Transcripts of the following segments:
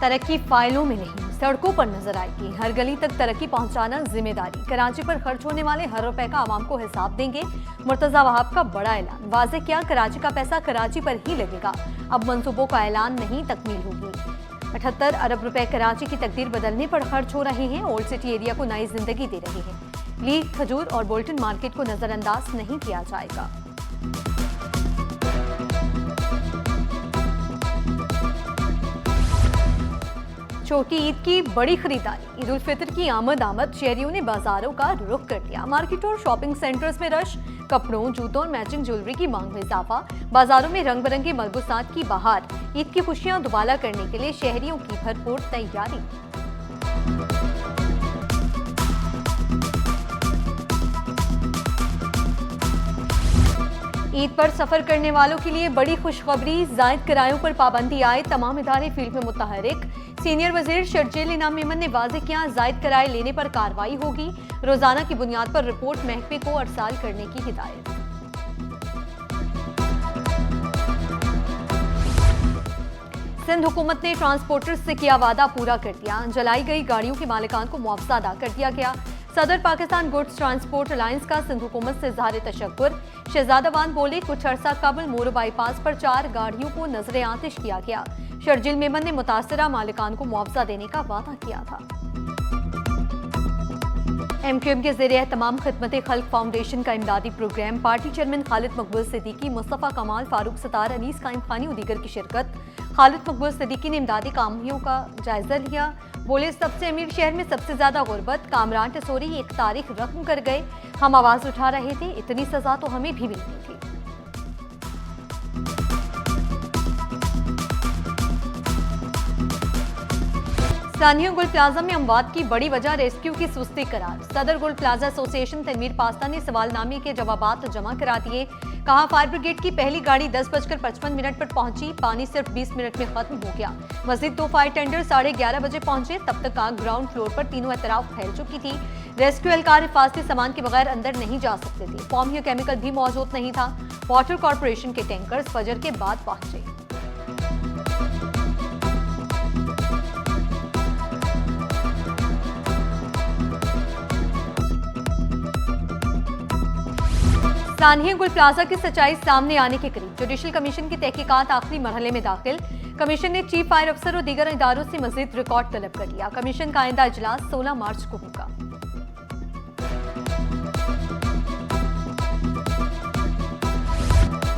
तरक्की फाइलों में नहीं, सड़कों पर नजर आएगी। हर गली तक तरक्की पहुंचाना जिम्मेदारी। कराची पर खर्च होने वाले हर रुपए का आवाम को हिसाब देंगे। मुर्तजा वहाब का बड़ा ऐलान। वाज़ेह किया, कराची का पैसा कराची पर ही लगेगा। अब मंसूबों का ऐलान नहीं, तकमील होगी। 78 अरब रुपए कराची की तकदीर बदलने पर खर्च हो रहे हैं। ओल्ड सिटी एरिया को नई जिंदगी दे रहे हैं। लीग, खजूर और बोल्टन मार्केट को नजरअंदाज नहीं किया जाएगा। छोटी ईद की बड़ी खरीदारी। ईद उल फितर की आमद शहरियों ने बाजारों का रुख कर दिया। मार्केट और शॉपिंग सेंटर्स में रश। कपड़ों, जूतों और मैचिंग ज्वेलरी की मांग में इजाफा। बाजारों में रंग बिरंगे मलबूसात की बहार। ईद की खुशियां दुबाला करने के लिए शहरियों की भरपूर तैयारी। ईद पर सफर करने वालों के लिए बड़ी खुशखबरी। जायद किरायों पर पाबंदी आए, तमाम इदारे फील्ड में मुतहरिक। सीनियर वजीर शर्जील इनाम मेमन ने वाज़ेह किया, जायद किराए लेने पर कार्रवाई होगी। रोजाना की बुनियाद पर रिपोर्ट महकमे को अरसाल करने की हिदायत। सिंध हुकूमत ने ट्रांसपोर्टर्स से किया वादा पूरा कर दिया। जलाई गई गाड़ियों के मालिकान को मुआवजा अदा कर दिया गया। सदर पाकिस्तान गुड्स ट्रांसपोर्ट अलायंस का सिंध हुकूमत से इज़हार तशक्कुर। शहजादाबान बोले, कुछ अरसा कबल मोरो बाईपास पर 4 गाड़ियों को नजरे आतिश किया गया। शर्जील मेमन ने मुतासरा मालिकान को मुआवजा देने का वादा किया था। MQM के ज़ेरे एहतमाम खिदमत खल्क फाउंडेशन का इमदादी प्रोग्राम। पार्टी चेयरमैन खालिद मकबूल सिद्दीकी, मुस्तफ़ा कमाल, फारूक सतार, अनीस कायम खानी और दीगर की शिरकत। खालिद मकबूल सिद्दीकी ने इमदादी कामों का जायजा लिया। बोले, सबसे अमीर शहर में सबसे ज्यादा गुर्बत। कामरान टेसोरी एक तारीख रकम कर गए। हम आवाज उठा रहे थे, इतनी सजा तो हमें भी मिलनी थी। सानिया गुल प्लाजा में अमवात की बड़ी वजह रेस्क्यू की सुस्ती करार। सदर गुल प्लाजा एसोसिएशन तनवीर पास्ता ने सवालनामे के जवाबात जमा करा दिए। कहा, फायर ब्रिगेड की पहली गाड़ी 10:55 पर पहुंची। पानी सिर्फ 20 मिनट में खत्म हो गया। मजीद 2 फायर टेंडर 11:30 बजे पहुंचे। तब तक आग ग्राउंड फ्लोर पर तीनों एतराफ फैल चुकी थी। रेस्क्यू एहलकार हिफाजती सामान के बगैर अंदर नहीं जा सकते थे। फॉर्म या केमिकल भी मौजूद नहीं था। वाटर कॉर्पोरेशन के टैंकर्स फजर के बाद पहुंचे। सानिया गुल प्लाजा की सच्चाई सामने आने के करीब। जुडिशल कमीशन की तहकीकात आखिरी मरहले में दाखिल। कमीशन ने चीफ फायर अफसर और दीगर इदारों से मजीद रिकॉर्ड तलब कर लिया। कमीशन का आइंदा इजलास 16 मार्च को होगा।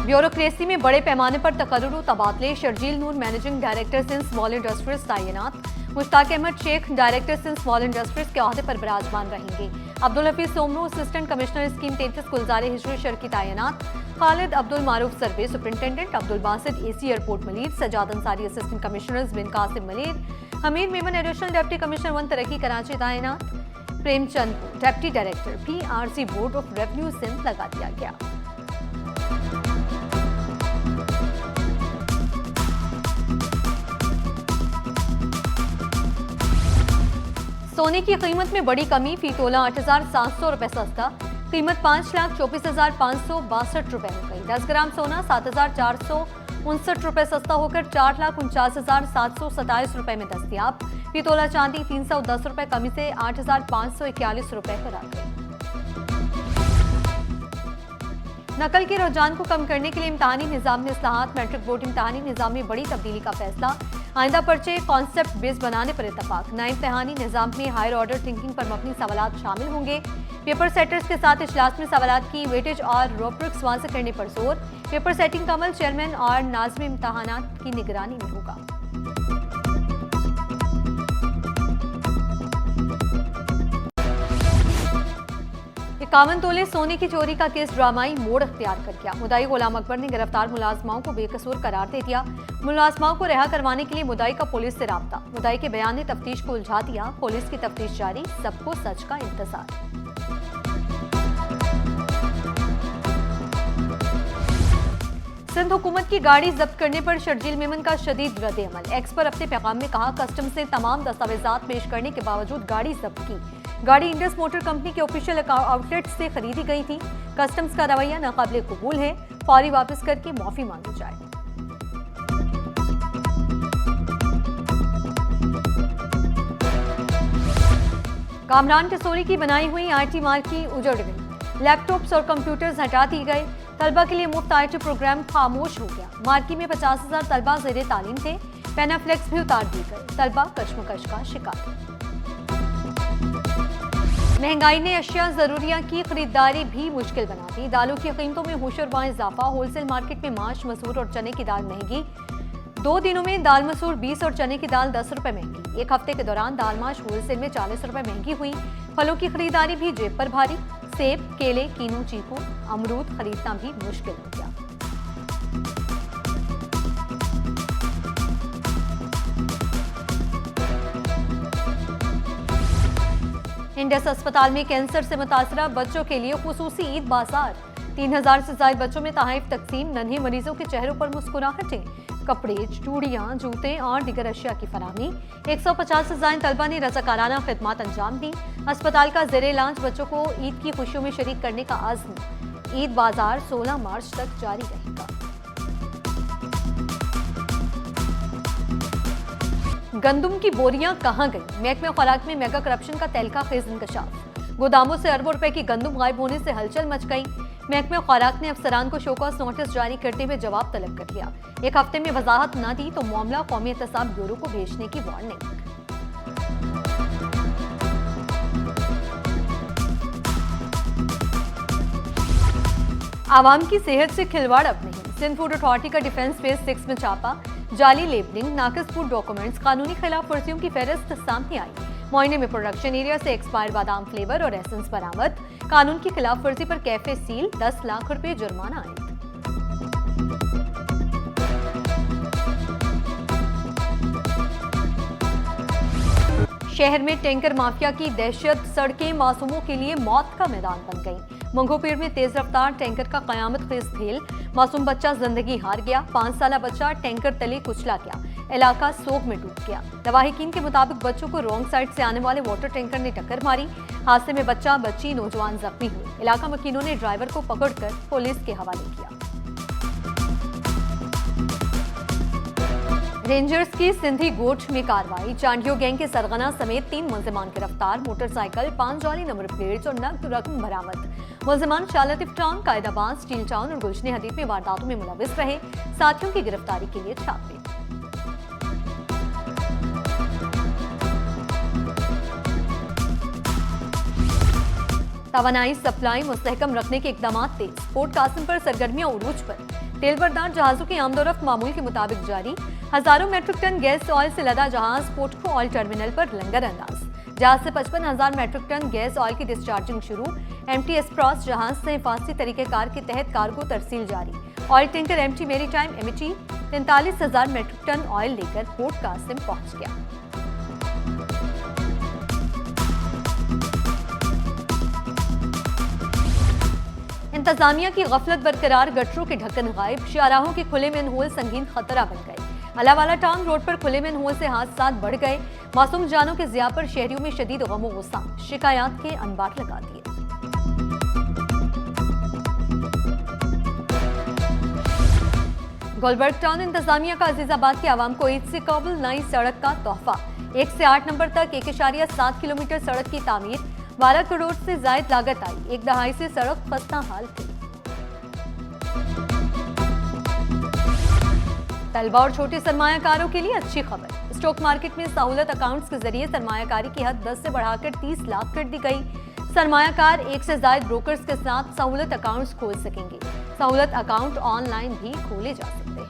ब्यूरोक्रेसी में बड़े पैमाने पर तकर्रुर व तबादले। Sharjeel Noor managing director Sindh small industries तैनात। Mushtaq Ahmed Sheikh director Sindh small industries के ओहदे पर विराजमान रहेंगे। Abdul Hafeez Somroo assistant commissioner scheme 33 Gulzar Hijri Sharqi तैनात। Khalid Abdul Maroof survey superintendent. Abdul Basit AC airport Malir. Sajjad Ansari assistant commissioners Bin Qasim Malir. Hamir Memon additional deputy commissioner 1 तरक्की कराची तैनात। प्रेमचंद को deputy director PRC board of revenue Sindh लगा दिया गया। सोने की कीमत में बड़ी कमी। फी तोला 8,700 रुपए सस्ता। कीमत 5,24,562 रुपए हो गई। 10 ग्राम सोना 7,459 रुपए सस्ता होकर 4,49,727 रुपए में दस्तयाब। फी तोला चांदी 310 रुपए कमी से 8,541 रुपए पर आ गई। नकल के रुझान को कम करने के लिए इम्तहानी निज़ाम में इस्लाहात। मैट्रिक बोर्ड इम्तहानी निज़ाम में बड़ी तब्दीली का फैसला। आइंदा पर्चे कॉन्सेप्ट बेस बनाने पर इत्तफाक। नए इम्तहानी निज़ाम में हायर ऑर्डर थिंकिंग पर मबनी सवालात शामिल होंगे। पेपर सेटर्स के साथ इजलास में सवालात की वेटेज और रूब्रिक्स वाज़ेह करने पर जोर। पेपर सेटिंग का अमल चेयरमैन और नाज़िम इम्तहानात की निगरानी में होगा। 51 तोले सोने की चोरी का केस ड्रामाई मोड़ अख्तियार कर गया। मुद्दाई गुलाम अकबर ने गिरफ्तार मुलाजमाओं को बेकसूर करार दे दिया। मुलाजमाओं को रिहा करवाने के लिए मुद्दाई का पुलिस से राब्ता। मुद्दाई के बयान ने तफ्तीश को उलझा दिया। पुलिस की तफ्तीश जारी, सबको सच का इंतजार। सिंध हुकूमत की गाड़ी जब्त करने पर शर्जील मेमन का शदीद रद्द-ए-अमल। एक्स पर अपने पैगाम में कहा, कस्टम्स ने तमाम दस्तावेजात पेश करने के बावजूद गाड़ी जब्त की। गाड़ी इंडस मोटर कंपनी के ऑफिशियल आउटलेट से खरीदी गई थी। कस्टम्स का रवैया नाकाबिले कबूल है। फौरी वापस करके माफी मांगी जाए। कामरान टिसोरी की बनाई हुई आईटी मार्क की उजड़ गई। लैपटॉप्स और कंप्यूटर्स हटा दिए गए। तलबा के लिए मुफ्त आईटी प्रोग्राम खामोश हो गया। मार्की में 50,000 तलबा ज़ेरे तालीम थे। पेनाफ्लेक्स भी उतार दिए गए। तलबा कशमकश का शिकार। महंगाई ने अशिया जरूरिया की खरीदारी भी मुश्किल बना दी। दालों की कीमतों में होशरबा इजाफा। होलसेल मार्केट में माश, मसूर और चने की दाल महंगी। 2 दिनों में दाल मसूर 20 और चने की दाल 10 रुपए महंगी। एक हफ्ते के दौरान दाल माश होलसेल में 40 रुपए महंगी हुई। फलों की खरीदारी भी जेब पर भारी। सेब, केले, कीनू, चीकू, अमरूद खरीदना भी मुश्किल हो गया। इंडस अस्पताल में कैंसर से मुतासरा बच्चों के लिए खुसूसी ईद बाजार। 3000 से ज्यादा बच्चों में तोहफे तकसीम। नन्हे मरीजों के चेहरों पर मुस्कुराहटें। कपड़े, चूड़ियां, जूते और दीगर अशिया की फराहमी। 150 से ज्यादा तलबा ने रज़ाकाराना खिदमत अंजाम दी। अस्पताल का ज़ेरे इलाज बच्चों को ईद की खुशियों में शरीक करने का आज़्म। ईद बाजार 16 मार्च तक जारी रहेगा। गंदम की बोरियां कहां गई? महकमे खुराक में मेगा करप्शन का तहलका खेज इंकशाफ। गोदामों से अरबों रुपए की गंदम गायब होने से हलचल मच गई। महकमे खुराक ने अफसरान को शोकॉज नोटिस जारी करते हुए जवाब तलब कर लिया। एक हफ्ते में वजाहत न दी तो मामला कौमी एहतसाब ब्यूरो को भेजने की वार्निंग। आवाम की सेहत से खिलवाड़ अब नहीं। सिंध फूड अथॉरिटी का डिफेंस फेज 6 में छापा। जाली लेबलिंग, नाकिस फूड डॉक्यूमेंट्स, कानूनी खिलाफ वर्जियों की फहरिस्त सामने आई। मोइने में प्रोडक्शन एरिया से एक्सपायर्ड बादाम फ्लेवर और एसेंस बरामद। कानून की खिलाफ वर्जी पर कैफे सील, 10 लाख रुपए जुर्माना आए। शहर में टैंकर माफिया की दहशत। सड़कें मासूमों के लिए मौत का मैदान बन गई। मंगोपीर में तेज रफ्तार टैंकर का कयामत खेज खेल। मासूम बच्चा जिंदगी हार गया। 5 साला बच्चा टैंकर तले कुचला गया। इलाका सोग में डूब गया। लवाहिकीन के मुताबिक बच्चों को रॉन्ग साइड से आने वाले वाटर टैंकर ने टक्कर मारी। हादसे में बच्चा, बच्ची, नौजवान जख्मी हुए। इलाका मकीनों ने ड्राइवर को पकड़कर पुलिस के हवाले किया। रेंजर्स की सिंधी गोठ में कार्रवाई। चांडियो गैंग के सरगना समेत 3 मुलजिमान गिरफ्तार। मोटरसाइकिल, 5 जाली नंबर प्लेट्स और नकद रकम बरामद। मुलजिमान शालतिफ टाउन, कायदाबाद, स्टील टाउन और गुलशन हदीद में वारदातों में मुलविस रहे। साथियों की गिरफ्तारी के लिए छापे। तवानाई सप्लाई मुस्तहकम रखने के इकदाम तेज। पोर्ट कासिम पर सरगर्मियां उरूज पर। तेल बरदार जहाजों की आमदोरफ्त मामूल के मुताबिक जारी। हजारों मेट्रिक टन गैस ऑयल से लदा जहाज पोर्टको ऑयल टर्मिनल पर लंगर अंदाज। जहाज से 55,000 मेट्रिक टन गैस ऑयल की डिस्चार्जिंग शुरू। एमटी एक्सप्रेस जहाज से हिफाजती तरीकेकार के तहत कार्गो तरसील जारी। Oil tanker MT maritime MT 43,000 metric ton oil लेकर पोर्ट कासिम पहुंच गया। इंतजामिया की गफलत बरकरार। गटरों के ढक्कन गायब। शाहराहों के खुले मैनहोल संगीन खतरा बन गए। अलावाला टाउन रोड पर खुले मैनहोल से हादसात बढ़ गए। मासूम जानों के ज़िया पर शहरियों में शदीद गम और गुस्सा। शिकायत के अनबार लगा दिए। गुलबर्ग टाउन इंतजामिया का अजीजाबाद की आवाम को ईद से काबिल नई सड़क का तोहफा। 1 से 8 नंबर तक 1.7 किलोमीटर सड़क की तामीर। 12 करोड़ से जायद लागत आई। 1 दहाई से सड़क खस्ता हाल थी। तलबा और छोटे सरमायाकारों के लिए अच्छी खबर। स्टॉक मार्केट में सहूलत अकाउंट्स के जरिए सरमायाकारी की हद 10 से बढ़ाकर 30 लाख कर दी गई। सरमायाकार 1 से ज्यादा ब्रोकर्स के साथ सहूलत अकाउंट्स खोल सकेंगे। सहूलत अकाउंट ऑनलाइन भी खोले जा सकते हैं।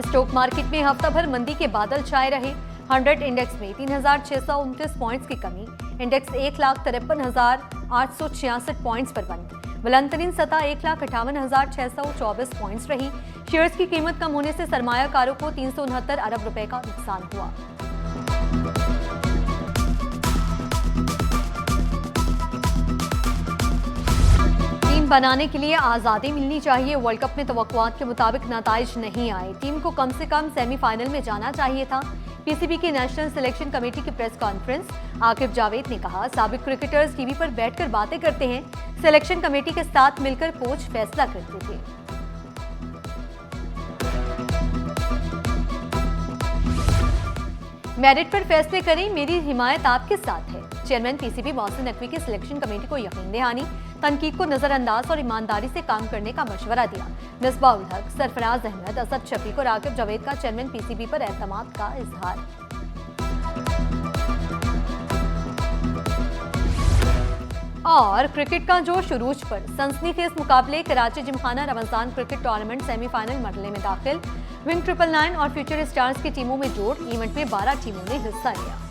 स्टॉक मार्केट में हफ्ता भर मंदी के बादल छाए रहे। 100 इंडेक्स में 3,629 पॉइंट्स की कमी। इंडेक्स 1,53,866 पॉइंट्स पर बंद। बुलंदतरीन सतह 1,58,624 पॉइंट्स रही। शेयर्स की कीमत कम होने से सरमायाकारों को 369 अरब रुपए का नुकसान हुआ। टीम बनाने के लिए आज़ादी मिलनी चाहिए। वर्ल्ड कप में तवक्कुआत के मुताबिक नताइज नहीं आए। टीम को कम से कम सेमीफाइनल में जाना चाहिए था। पीसीबी की नेशनल सिलेक्शन कमेटी की प्रेस कॉन्फ्रेंस। आकिब जावेद ने कहा, साबिक क्रिकेटर्स टीवी पर बैठकर बातें करते हैं। सिलेक्शन कमेटी के साथ मिलकर कोच फैसला करते थे। मेरिट पर फैसले करें, मेरी हिमायत आपके साथ है। चेयरमैन पीसीबी मोहसिन नकवी की सिलेक्शन कमेटी को यकीन दहानी, तनकीद को नजरअंदाज और ईमानदारी से काम करने का मशवरा दिया। मिसबाह उल हक, सरफराज अहमद, असद शफीक और आकिब जावेद का चेयरमैन पीसीबी पर एतमाद का इजहार। और क्रिकेट का जोश उरूज पर, सनसनीखेज मुकाबले Karachi Gymkhana Ramzan cricket tournament semifinal मरहले में दाखिल। विंग 999 और फ्यूचर स्टार्स की टीमों में जोड़, इवेंट में 12 टीमों ने हिस्सा लिया।